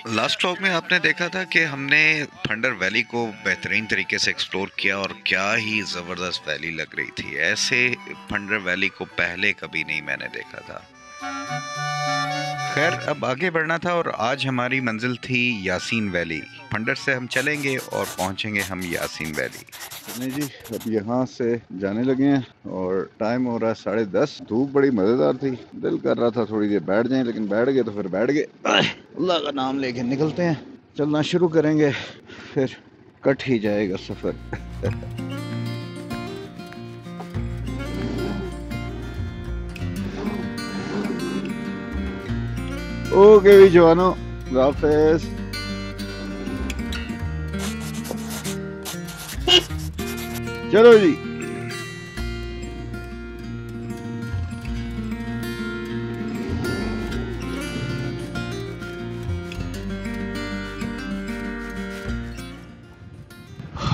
Last talk में आपने देखा था कि हमने फंडर वैली को बेहतरीन तरीके से एक्सप्लोर किया और क्या ही ज़बरदस्त वैली लग रही थी। ऐसे फंडर वैली को पहले कभी नहीं मैंने देखा था। खैर, अब आगे बढ़ना था और आज हमारी मंजिल थी यासीन वैली। फंडर से हम चलेंगे और पहुंचेंगे हम यासीन वैली। नहीं जी, अब यहाँ से जाने लगे हैं और टाइम हो रहा है 10:30। धूप बड़ी मज़ेदार थी, दिल कर रहा था थोड़ी देर बैठ जाएं, लेकिन बैठ गए तो फिर बैठ गए। अल्लाह का नाम लेके निकलते हैं, चलना शुरू करेंगे, फिर कट ही जाएगा सफ़र। ओके भी जवानों, हाफिज़। चलो जी।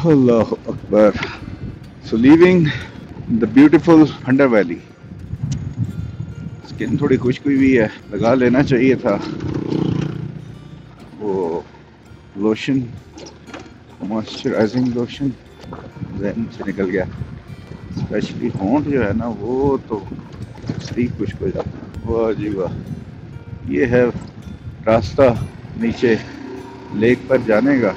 अल्लाह अकबर। So leaving the beautiful Phander valley. Skin थोड़ी खुश्क हुई है, लगा लेना चाहिए था वो लोशन, मॉइस्चराइजिंग लोशन। जहन से निकल गया। स्पेशली होंठ जो है ना, वो तो सही खुश्क हो जाता है। वाह जी वाह, ये है रास्ता नीचे लेक पर जाने का।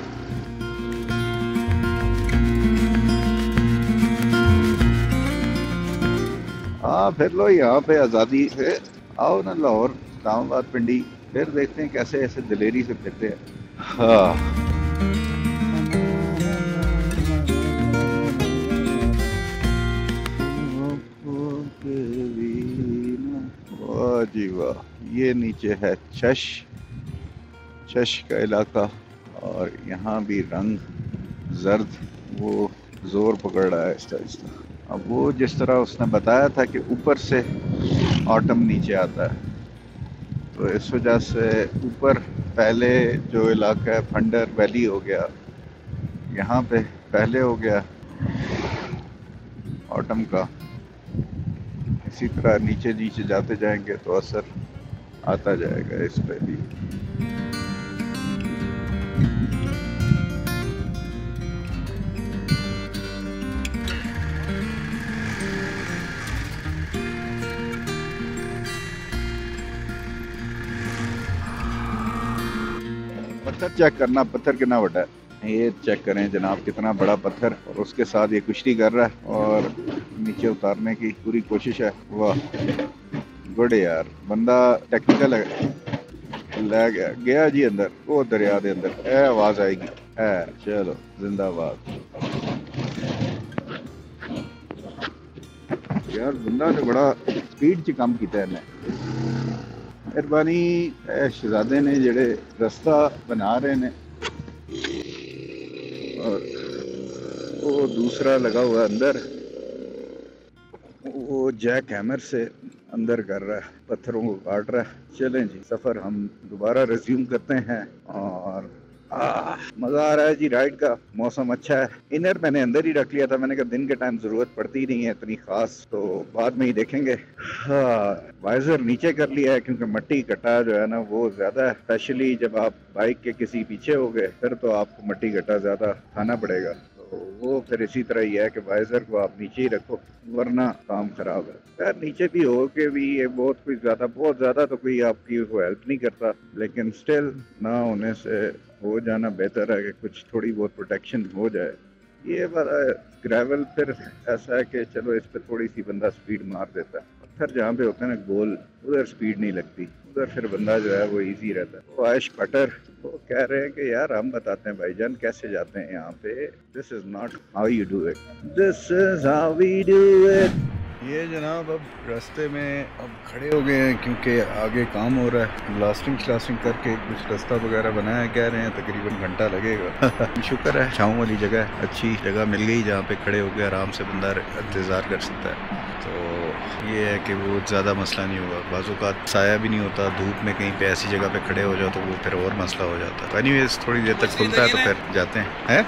हाँ, फिर लो यहाँ पे आज़ादी से आओ ना लाहौर, इस्लामाबाद, पिंडी, फिर देखते हैं कैसे ऐसे दिलेरी से फिरते हैं। हाँ। वाह जी वाह, ये नीचे है चश का इलाका, और यहाँ भी रंग जर्द वो जोर पकड़ रहा है आहिस्ता आहिस्ता। अब वो जिस तरह उसने बताया था कि ऊपर से ऑटम नीचे आता है, तो इस वजह से ऊपर पहले जो इलाका है फंडर वैली हो गया, यहाँ पे पहले हो गया ऑटम का। इसी तरह नीचे नीचे जाते जाएंगे तो असर आता जाएगा इस पे भी। पत्थर चेक करना, पत्थर कितना बड़ा है ये चेक करें जनाब, कितना बड़ा पत्थर, और उसके साथ ये कुश्ती कर रहा है और नीचे उतारने की पूरी कोशिश है। वाह गुड यार, बंदा टेक्निकल है। ले गया जी अंदर, वो दरिया के अंदर ए आवाज आएगी है। चलो जिंदाबाद यार, बंदा ने बड़ा स्पीड च काम किया है। मेहरबानी शहजादे ने जेड़े रास्ता बना रहे ने, और वो दूसरा लगा हुआ अंदर, वो जैक हैमर से अंदर कर रहा है, पत्थरों को काट रहा है। चलें जी, सफ़र हम दोबारा रिज्यूम करते हैं, और मज़ा आ रहा है जी राइड का। मौसम अच्छा है। इनर मैंने अंदर ही रख लिया था, मैंने कहा दिन के टाइम ज़रूरत पड़ती नहीं है इतनी ख़ास, तो बाद में ही देखेंगे। हाँ, वाइजर नीचे कर लिया है क्योंकि मट्टी कटा जो है ना वो ज़्यादा है, स्पेशली जब आप बाइक के किसी पीछे हो गए फिर तो आपको मट्टी कटा ज़्यादा खाना पड़ेगा। तो वो फिर इसी तरह ही है कि वाइजर को आप नीचे ही रखो, वरना काम खराब है। यार नीचे भी हो के भी ये बहुत ज़्यादा तो कोई आपकी वो हेल्प नहीं करता, लेकिन स्टिल ना होने से हो जाना बेहतर है कि कुछ थोड़ी बहुत प्रोटेक्शन हो जाए। ये वाला ग्रेवल फिर ऐसा है कि चलो इस पर थोड़ी सी बंदा स्पीड मार देता है। पत्थर जहाँ पे होते हैं ना गोल, उधर स्पीड नहीं लगती, उधर फिर बंदा जो है वो इजी रहता है। वो आयश कटर वो कह रहे हैं कि यार हम बताते हैं भाईजान कैसे जाते हैं यहाँ पे। This is not how you do it, this is how we do it. ये जनाब अब रास्ते में अब खड़े हो गए हैं क्योंकि आगे काम हो रहा है। ब्लास्टिंग श्लास्टिंग करके कुछ रास्ता वगैरह बनाया, कह रहे हैं तकरीबन घंटा लगेगा। शुक्र है छाँव वाली जगह है, अच्छी जगह मिल गई जहाँ पे खड़े होकर आराम से बंदा इंतज़ार कर सकता है। तो ये है कि वो ज़्यादा मसला नहीं होगा। बाजू का साया भी नहीं होता, धूप में कहीं पे ऐसी जगह पे खड़े हो जाओ तो वो फिर और मसला हो जाता है। तो एनीवेज थोड़ी देर तक खुलता है तो फिर जाते हैं।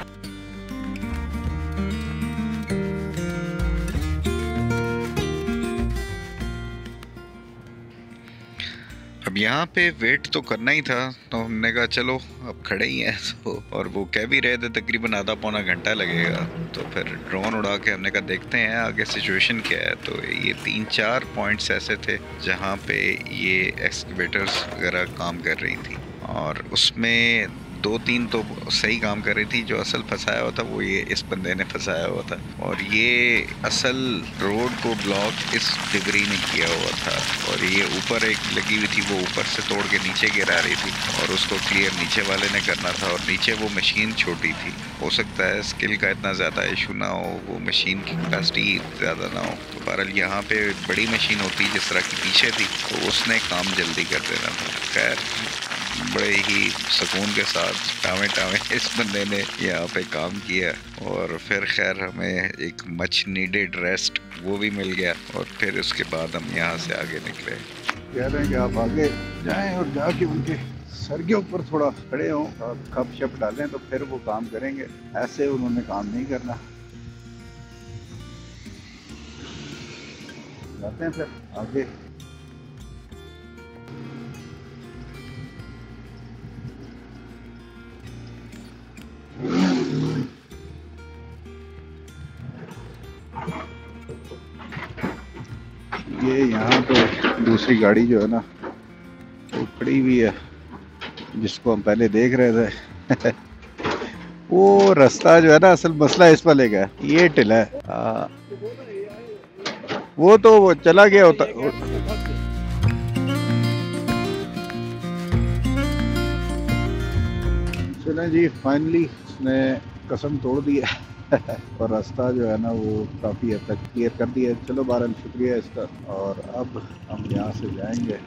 अब यहाँ पे वेट तो करना ही था, तो हमने कहा चलो अब खड़े ही हैं तो, और वो कह भी रहे थे तकरीबन आधा पौना घंटा लगेगा, तो फिर ड्रोन उड़ा के हमने कहा देखते हैं आगे सिचुएशन क्या है। तो ये 3-4 पॉइंट्स ऐसे थे जहाँ पे ये एक्सकेवेटर्स वगैरह काम कर रही थी, और उसमें 2-3 तो सही काम कर रही थी। जो असल फंसाया हुआ था वो ये इस बंदे ने फंसाया हुआ था, और ये असल रोड को ब्लॉक इस डिग्री ने किया हुआ था, और ये ऊपर एक लगी हुई थी, वो ऊपर से तोड़ के नीचे गिरा रही थी, और उसको क्लियर नीचे वाले ने करना था, और नीचे वो मशीन छोटी थी। हो सकता है स्किल का इतना ज़्यादा इशू ना हो, वो मशीन की कैपेसिटी ज़्यादा ना हो। तो बहरहाल यहाँ पे बड़ी मशीन होती जिस तरह की पीछे थी, तो उसने काम जल्दी कर देना था। खैर बड़े ही सुकून के साथ टावे इस बंदे ने यहाँ पे काम किया, और फिर खैर हमें एक मच नीडेड रेस्ट वो भी मिल गया, और फिर उसके बाद हम यहाँ से आगे निकले। कह रहे हैं कि आप आगे जाएं और जाके उनके सर के ऊपर थोड़ा खड़े हों और कप शप डालें तो फिर वो काम करेंगे, ऐसे उन्होंने काम नहीं करना। जाते हैं फिर आगे। ये यहाँ पे दूसरी गाड़ी जो है ना वो खड़ी हुई है, जिसको हम पहले देख रहे थे वो रास्ता जो है ना, असल मसला इस वाले का ये टिला है, वो तो वो चला गया होता। चलें जी, फाइनली उसने कसम तोड़ दी है और रास्ता जो है ना वो काफ़ी हद तक क्लियर कर दिया है। चलो बहरहाल शुक्रिया इसका, और अब हम यहाँ से जाएंगे।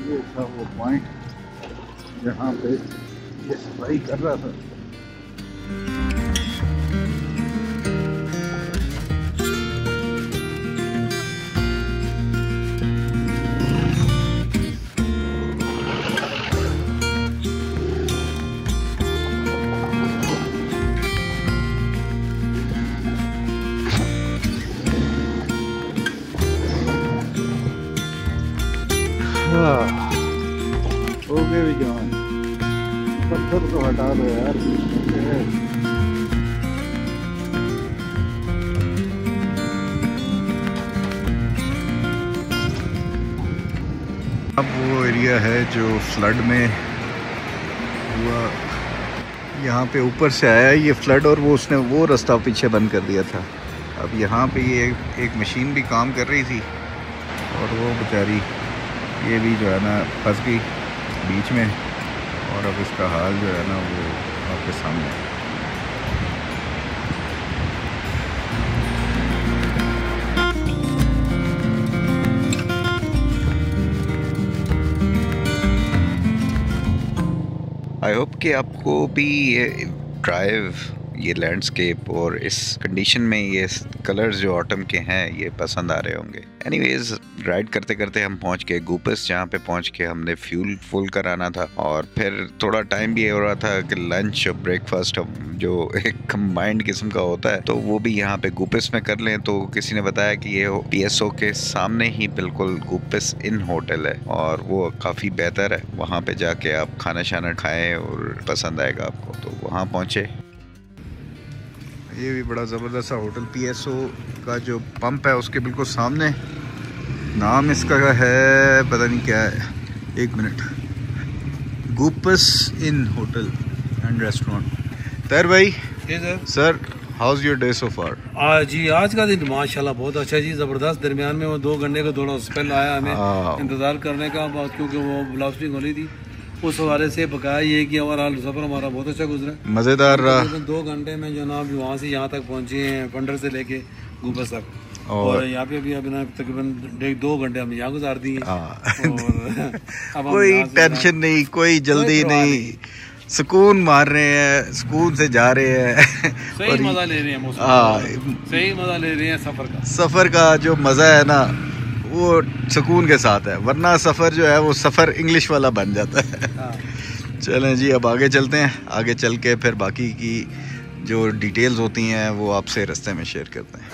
ये था वो पॉइंट जहाँ पे ये सफाई कर रहा था। हो गए भी जान, पत्थर तो हटा दो यार। अब वो एरिया है जो फ्लड में हुआ, यहाँ पे ऊपर से आया ये फ्लड, और वो उसने वो रास्ता पीछे बंद कर दिया था। अब यहाँ पे ये एक मशीन भी काम कर रही थी, और वो बेचारी ये भी जो है ना फंस गई बीच में, और अब इसका हाल जो है ना वो आपके सामने है। आई होप कि आपको भी ये ड्राइव, ये लैंडस्केप और इस कंडीशन में ये कलर्स जो ऑटम के हैं ये पसंद आ रहे होंगे। एनीवेज, राइड करते करते हम पहुंच गए गुपस, जहाँ पे पहुंच के हमने फ्यूल फुल कराना था, और फिर थोड़ा टाइम भी हो रहा था कि लंच और ब्रेकफास्ट जो एक कंबाइंड किस्म का होता है तो वो भी यहाँ पे गुपस में कर लें। तो किसी ने बताया कि ये PSO के सामने ही बिल्कुल गुपस इन होटल है, और वो काफ़ी बेहतर है। वहाँ पे जाके आप खाना शाना खाएँ और पसंद आएगा आपको। तो वहाँ पहुँचे। ये भी बड़ा ज़बरदस्त सा होटल, PSO का जो पंप है उसके बिल्कुल सामने। नाम इसका है पता नहीं क्या है, एक minute, Gupis in hotel and restaurant. तर भाई sir, how's your day so far? जी आज का दिन माशाल्लाह बहुत अच्छा जी, ज़बरदस्त। दरमियान में वो 2 घंटे का थोड़ा स्पेल आया हमें इंतज़ार करने का, क्योंकि वो ब्लास्टिंग होनी थी। उस हवाले से बकाया ये कि ओवरऑल सफ़र हमारा बहुत अच्छा गुजरा, मज़ेदार रहा। 2 घंटे में जनाब वहाँ से यहाँ तक पहुँचे हैं, फंडर से लेके गुपस तक, और यहाँ पे भी अभी तकरीबन 2 घंटे हम यहाँ गुजार दिए। और अब कोई टेंशन नहीं, कोई जल्दी नहीं, सुकून मार रहे हैं, सुकून से जा रहे हैं। सही मज़ा ले रहे हैं, सही मज़ा ले रहे हैं सफ़र का। सफ़र का जो मज़ा है ना वो सुकून के साथ है, वरना सफ़र जो है वो सफ़र इंग्लिश वाला बन जाता है। चलें जी, अब आगे चलते हैं। आगे चल के फिर बाकी की जो डिटेल्स होती हैं वो आपसे रास्ते में शेयर करते हैं।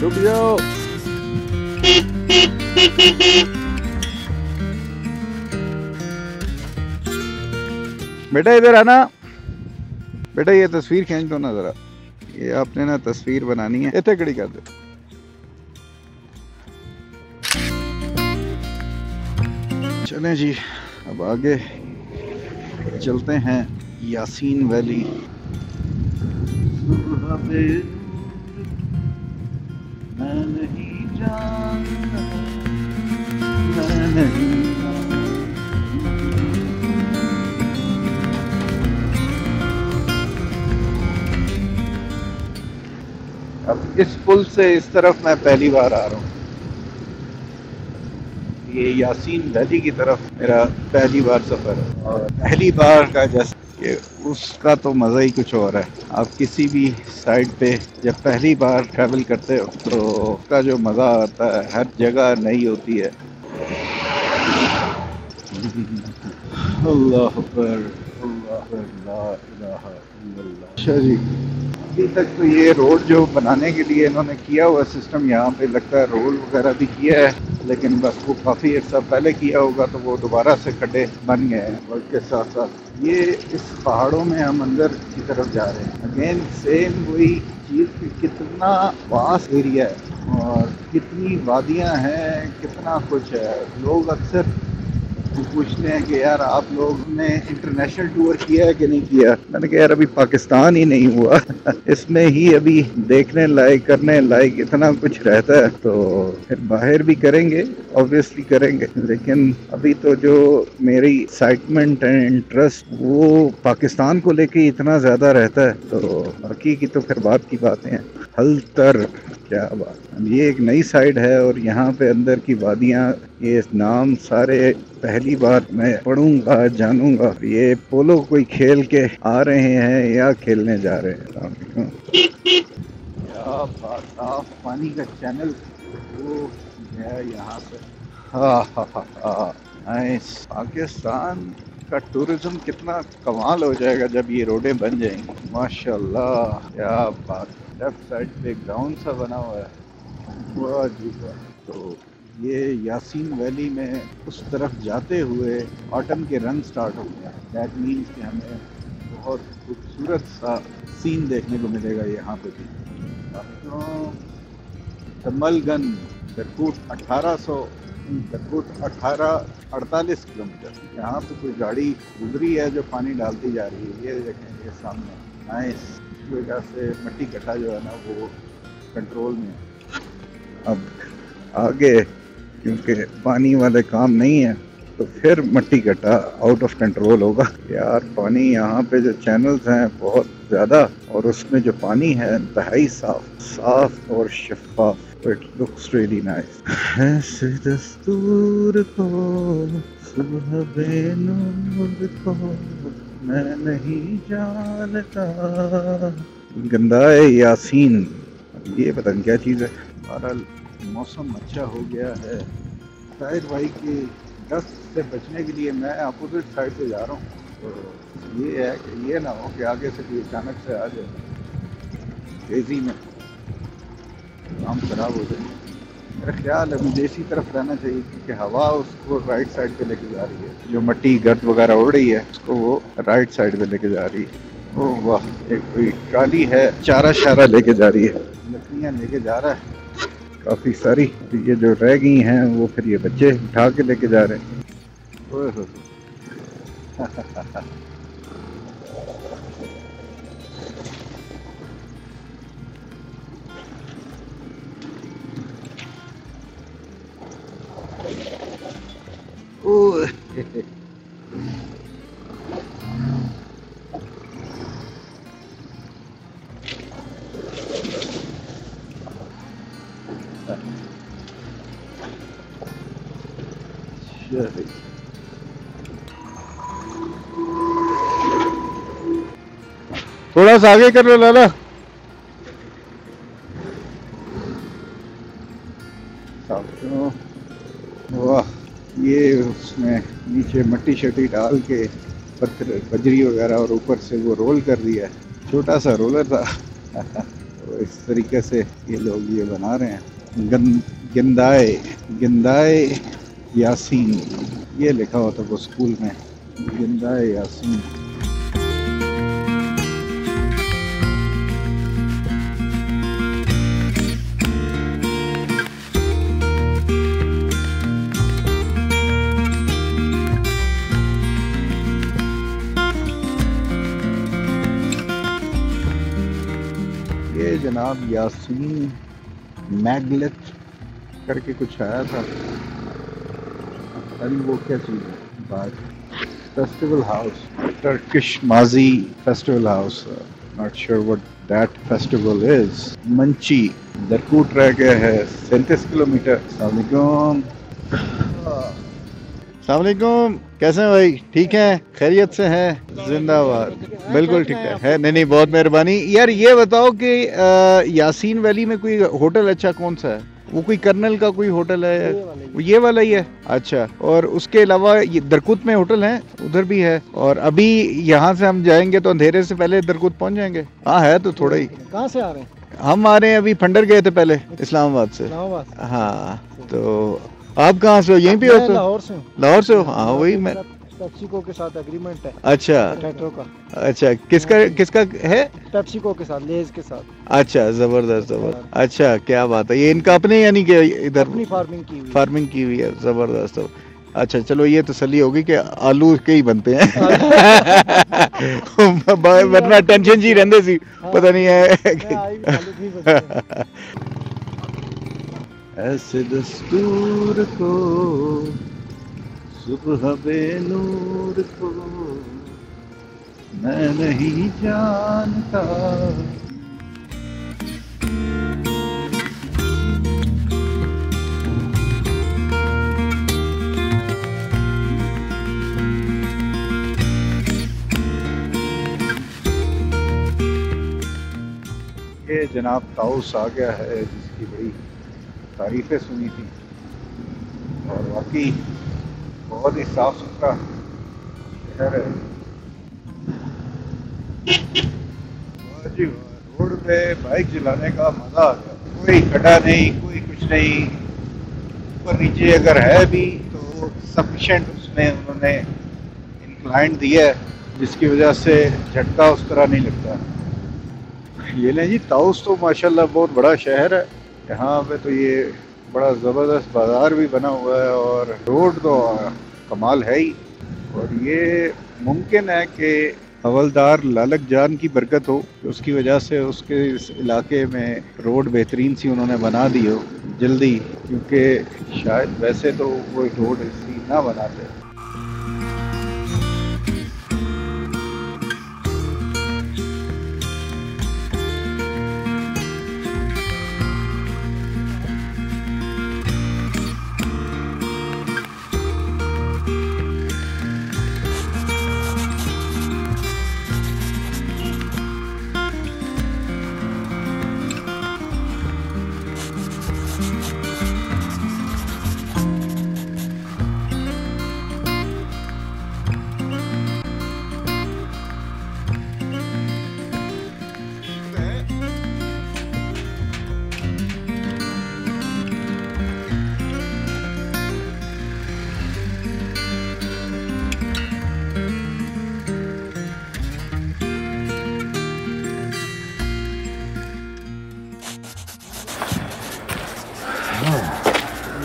रुक जाओ। बेटा इधर आना। बेटा ये तस्वीर खींच दो ना जरा। ये आपने ना तस्वीर बनानी है। इतने खड़ी कर दो। चलें जी, अब आगे चलते हैं यासीन वैली। मैं नहीं जानता, मैं नहीं अब इस पुल से इस तरफ मैं पहली बार आ रहा हूँ। ये यासीन वैली की तरफ मेरा पहली बार सफ़र है और पहली बार का जैसे कि उसका तो मज़ा ही कुछ और है। आप किसी भी साइड पे जब पहली बार ट्रैवल करते हो तो उसका जो मज़ा आता है हर जगह नई होती है। अल्लाह अकबर, अल्लाह अकबर, ला इलाहा इल्लल्लाह। अच्छा जी, अभी तक तो ये रोड जो बनाने के लिए इन्होंने किया हुआ सिस्टम, यहाँ पे लगता है रोड वगैरह भी किया है, लेकिन बस वो काफ़ी अर्सा पहले किया होगा तो वो दोबारा से खड्डे बन गए हैं। और के साथ साथ ये इस पहाड़ों में हम अंदर की तरफ जा रहे हैं। अगेन सेम वही चीज़ कि कितना वास्ट एरिया है और कितनी वादियाँ हैं, कितना कुछ है। लोग अक्सर पूछते हैं कि यार आप लोग ने इंटरनेशनल टूर किया है कि नहीं किया। मैंने कहा यार अभी पाकिस्तान ही नहीं हुआ इसमें ही अभी देखने लायक करने लायक इतना कुछ रहता है, तो फिर बाहर भी करेंगे, ऑब्वियसली करेंगे। लेकिन अभी तो जो मेरी एक्साइटमेंट एंड इंटरेस्ट वो पाकिस्तान को लेके इतना ज़्यादा रहता है, तो बाकी की तो फिर बात की बातें हैं। हलतर, क्या बात। ये एक नई साइड है और यहाँ पे अंदर की वादियाँ, ये नाम सारे पहली बार मैं पढ़ूंगा, जानूंगा। ये पोलो कोई खेल के आ रहे हैं या खेलने जा रहे हैं। क्या बात, साफ पानी का चैनल वो है यहाँ पे। हाँ, नाइस। पाकिस्तान का टूरिज्म कितना कमाल हो जाएगा जब ये रोडें बन जाएंगी। माशाल्लाह, क्या बात। लेफ्ट साइड पे ग्राउंड सा बना हुआ है, वाह जी वाह। तो ये यासीन वैली में उस तरफ जाते हुए ऑटम के रंग स्टार्ट हो गया। दैट मीन्स कि हमें बहुत खूबसूरत सा सीन देखने को मिलेगा यहाँ पे भी। तमलगन करकूट 1848 किलोमीटर। यहाँ पे कोई गाड़ी गुजरी है जो पानी डालती जा रही है। ये देखें, ये सामने नाइस। इस वजह से मट्टी गड्ढा जो है ना वो कंट्रोल में है। अब आगे क्योंकि पानी वाले काम नहीं है तो फिर मट्टी गड्ढा आउट ऑफ कंट्रोल होगा। यार पानी यहाँ पे जो चैनल्स हैं बहुत ज़्यादा, और उसमें जो पानी है इंतहाई साफ और शफाफ। It looks really nice. ऐसे दस्तूर को सुबह बेनूर को मैं नहीं जानता। गंदा यासीन, ये पता नहीं क्या चीज़ है। बहरहाल मौसम अच्छा हो गया है। शायद भाई कि डस्ट से बचने के लिए मैं अपोजिट साइड से जा रहा हूँ, तो ये है कि ये ना हो कि आगे से कोई अचानक से आ जाए, तेज़ी में काम खराब हो जाए। मेरा ख्याल है मुझे इसी तरफ रहना चाहिए क्योंकि हवा उसको राइट साइड पे लेके जा रही है। जो मट्टी गर्द वगैरह उड़ रही है उसको वो राइट साइड पे लेके जा रही है। ओह वाह, एक कोई ट्राली है, चारा शारा लेके जा रही है, लकड़ियाँ लेके जा रहा है काफ़ी सारी। ये जो रह गई हैं वो फिर ये बच्चे उठा के लेके जा रहे हैं। ओह थोड़ा सा आगे कर लो लाला। वाह, ये उसमें नीचे मट्टी शट्टी डाल के पत्थर बजरी वगैरह और ऊपर से वो रोल कर दिया। छोटा सा रोलर था। तो इस तरीके से ये लोग ये बना रहे हैं। गिंदाए गिंदाए यासीन, ये लिखा होता वो स्कूल में, गिंदाए यासीन। ये जनाब यासीन मैगलेट करके कुछ आया था, अरे वो क्या चीज़ है। बाद फेस्टिवल हाउस, टर्किश माजी festival house, not sure what that festival is. मंची दरकूट रह गया है 37 किलोमीटर। अस्सलाम वालेकुम, कैसे हैं भाई? ठीक हैं, खैरियत से हैं? जिंदाबाद, बिल्कुल ठीक है। नहीं, बहुत मेहरबानी यार। ये बताओ कि यासीन वैली में कोई होटल अच्छा कौन सा है? वो कोई कर्नल का कोई होटल है? ये वाला ही है? अच्छा, और उसके अलावा ये दरकुत में होटल है, उधर भी है। और अभी यहाँ से हम जाएंगे तो अंधेरे से पहले दरकुत पहुँच जाएंगे? हाँ है तो थोड़ा ही। कहाँ से आ रहे हैं? हम आ रहे हैं, अभी फंडर गए थे पहले, इस्लामाबाद से। हाँ, तो आप कहाँ से हो? यहीं पे हो? तो लाहौर से। लाहौर से हो? हाँ वही मैं। पेप्सिको के साथ एग्रीमेंट है। अच्छा पोटैटो का। अच्छा, किसका है? पेप्सिको के साथ, लेज के साथ। अच्छा, जबरदस्त। अच्छा, क्या बात है। ये इनका अपने यानी कि इधर अपनी फार्मिंग की हुई है। जबरदस्त। अच्छा चलो, ये तसल्ली होगी कि आलू के ही बनते हैं। वरना टेंशन जी रहंदे सी, पता नहीं है। ऐसे दस्तूर को सुबह बेनूर को मैं नहीं जानता। ये जनाब ताउस आ गया है, जिसकी बड़ी तारीफें सुनी थी, और वाकई बहुत ही साफ सुथरा शहर है। रोड पे बाइक चलाने का मजा आ गया। कोई खड्डा नहीं, कोई कुछ नहीं। ऊपर नीचे अगर है भी तो सफिशेंट उसमें उन्होंने इंक्लाइन दिया है, जिसकी वजह से झटका उस तरह नहीं लगता। ये लें जी, ताउस तो माशाल्लाह बहुत बड़ा शहर है। यहाँ पे तो ये बड़ा ज़बरदस्त बाज़ार भी बना हुआ है, और रोड तो कमाल है ही। और ये मुमकिन है कि हवलदार लालक जान की बरकत हो, उसकी वजह से उसके इस इलाके में रोड बेहतरीन सी उन्होंने बना दी हो जल्दी, क्योंकि शायद वैसे तो वो रोड इसी ना बनाते।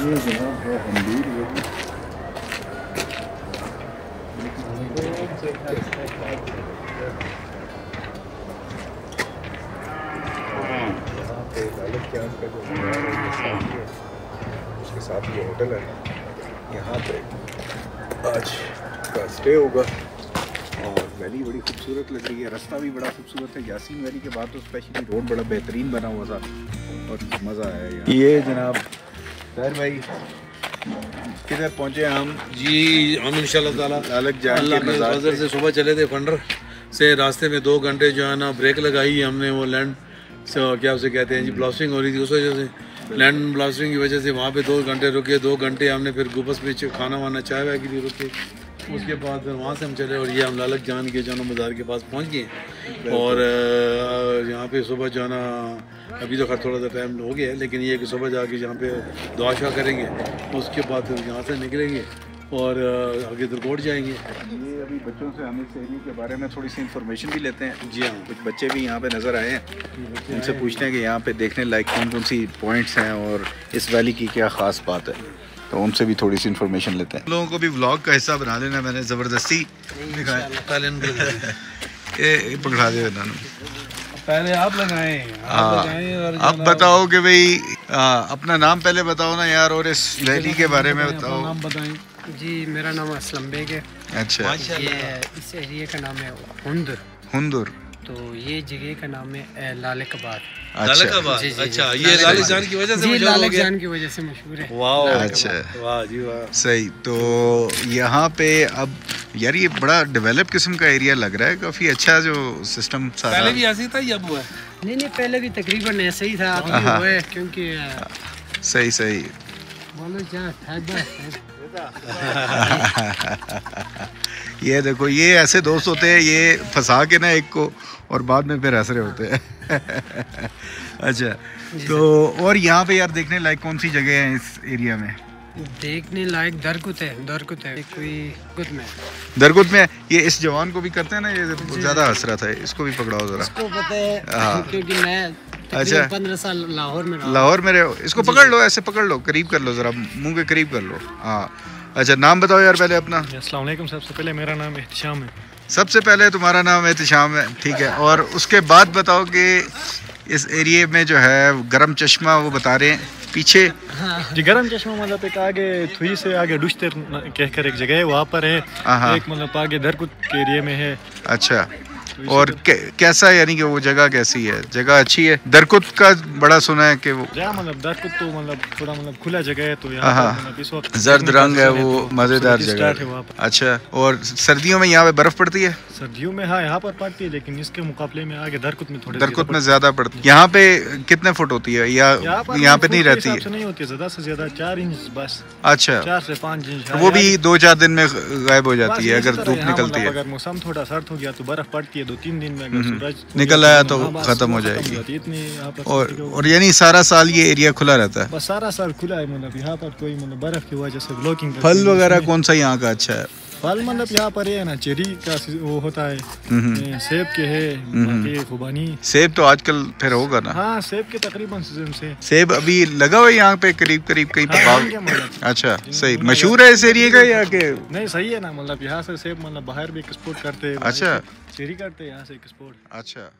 ये जनाब है हंदूर वैली। उसके साथ ये होटल है, यहाँ पे आज का स्टे होगा। और वैली बड़ी खूबसूरत लग रही है, रास्ता भी बड़ा खूबसूरत है। यासीन वैली के बाद तो स्पेशली रोड बड़ा बेहतरीन बना हुआ था और मज़ा आया यहाँ। ये जनाब सर भाई किधर पहुँचे हम? जी हम इंशाल्लाह ताला लालक जान अल्लाह के के मज़ार फजल से सुबह चले थे फंडर से। रास्ते में 2 घंटे जो है ना ब्रेक लगाई हमने, वो लैंड से क्या उसे कहते हैं जी, ब्लॉस्टिंग हो रही थी, उस वजह से लैंड ब्लास्टिंग की वजह से वहाँ पे 2 घंटे रुके, 2 घंटे हमने फिर गुबस में खाना वाना चाय वाय के लिए रुके। उसके बाद फिर वहाँ से हम चले और ये हम लालक जान के जाना बाज़ार के पास पहुँच गए। और यहाँ पे सुबह जाना, अभी तो खैर थोड़ा सा टाइम हो गया है, लेकिन ये कि सुबह जाके यहाँ पे दुआ शुआ करेंगे, उसके बाद फिर यहाँ से निकलेंगे और आगे दरकोट जाएंगे। ये अभी बच्चों से हम इस एरिया के बारे में थोड़ी सी इन्फॉर्मेशन भी लेते हैं। जी हाँ, कुछ बच्चे भी यहाँ पे नज़र आए हैं, उनसे पूछते हैं कि यहाँ पे देखने लायक कौन कौन सी पॉइंट्स हैं और इस वैली की क्या ख़ास बात है, तो उनसे भी थोड़ी सी इन्फॉर्मेशन लेते हैं। लोगों को भी व्लॉग का हिस्सा बना लेना, मैंने ज़बरदस्ती दिखाया। ये पकड़ा दे पहले आप लगाएं। अब बताओ कि भाई अपना नाम पहले बताओ ना यार, और इस वैली के बारे में बताओ। नाम बताएं। जी, मेरा नाम असलम बेग है। अच्छा, ये इस एरिया का नाम है हुंदुर। हुंदुर, तो ये जगह का नाम है लालक आबाद। अच्छा जी, जी, अच्छा, जी। ये लालक जान की वजह से मशहूर हो लालक गया। जान की वजह से मशहूर है। वाह, अच्छा, वाह जी वाह। सही। तो यहाँ पे अब यार ये बड़ा डेवलप किस्म का एरिया लग रहा है, काफ़ी अच्छा जो सिस्टम सारा। पहले भी ऐसे ही था या अब हुआ है? नहीं, पहले भी तकरीबन ऐसे ही था, अब भी हाँ। हुआ है क्योंकि सही सही। बोलो क्या ये देखो, ये ऐसे दोस्त होते हैं, ये फंसा के ना एक को और बाद में फिर हंस रहे होते हैं। अच्छा, तो और यहाँ पे यार देखने लायक कौन सी जगह है इस एरिया में? देखने लायक दरकुत है कोई गुत में। दरगुद में ये इस जवान को भी करते हैं ना, ये ज़्यादा हंस रहा था, इसको भी पकड़ाओ ज़रा। इसको पता है हाँ। क्योंकि मैं अच्छा। 15 साल लाहौर में रहा। लाहौर में रहे हो, इसको पकड़ लो, ऐसे पकड़ लो, करीब कर लो ज़रा, मुंह के करीब कर लो। हाँ, अच्छा, नाम बताओ यार पहले अपना। अस्सलाम वालेकुम। सबसे पहले मेरा नाम एहतिशाम है। सबसे पहले तुम्हारा नाम एहतिशाम है, ठीक है। और उसके बाद बताओ कि इस एरिया में जो है गरम चश्मा वो बता रहे हैं पीछे। जी, गरम चश्मा मतलब एक आगे थुई से आगे डुश्तर कहकर एक जगह है, वहाँ पर है। हाँ। एक मतलब आगे दरकुत के एरिया में है। अच्छा, और कैसा है, यानी कि वो जगह कैसी है? जगह अच्छी है? दरकुत का बड़ा सुना है कि वो जहाँ मतलब दरकुत तो मतलब थोड़ा मतलब खुला जगह है, तो हाँ। यहाँ पर मतलब इस वक्त जर्द रंग है, वो तो मज़ेदार जगह है वहाँ पर। अच्छा, और सर्दियों में यहाँ पे बर्फ़ पड़ती है? सर्दियों में हाँ यहाँ पर पड़ती है, लेकिन इसके मुकाबले में आगे दरकुत में थोड़ी दरकुत में ज़्यादा पड़ती है। यहाँ पे कितने फुट होती है, या यहाँ पे नहीं रहती है? नहीं होती है, ज़्यादा से ज़्यादा 4 इंच बस। अच्छा, 4 से 5 इंच। तो वो भी 2-4 दिन में गायब हो जाती है अगर धूप निकलती है। अगर मौसम थोड़ा सर्द हो गया तो बर्फ पड़ती है 2-3 दिन में। अगर सूरज निकल आया तो हाँ, बस खत्म हो वो जाएगी। इतनी यहाँ पर और यानी सारा साल ये एरिया खुला रहता है? बस सारा साल खुला है, मतलब यहाँ पर कोई मतलब बर्फ की वजह से ब्लॉकिंग। फल वगैरह कौन सा यहाँ का अच्छा है? फल मतलब यहाँ पर है ना, चेरी का वो होता है, सेब के है, बाकी खुबानी। सेब तो आजकल फिर होगा ना? हाँ, सेब के तकरीबन सीजन से। सेब अभी लगा हुआ है यहाँ पे करीब करीब कहीं पे हाँ, बाग? अच्छा, सही। मशहूर है इस एरिया का या के? नहीं, सही है ना, मतलब यहाँ से सेब मतलब बाहर भी एक्सपोर्ट करते हैं। अच्छा, चेरी करते हैं यहाँ से एक्सपोर्ट। अच्छा।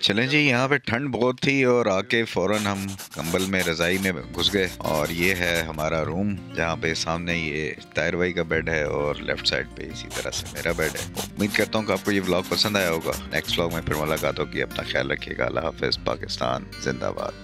चलें जी, यहाँ पे ठंड बहुत थी और आके फ़ौरन हम कंबल में रज़ाई में घुस गए। और ये है हमारा रूम, जहाँ पे सामने ये ताहिर भाई का बेड है और लेफ्ट साइड पे इसी तरह से मेरा बेड है। उम्मीद करता हूँ कि आपको ये व्लॉग पसंद आया होगा। नेक्स्ट व्लॉग में फिर मुलाकात होगी। अपना ख्याल रखिएगा। अल्लाह हाफ़िज़। पाकिस्तान जिंदाबाद।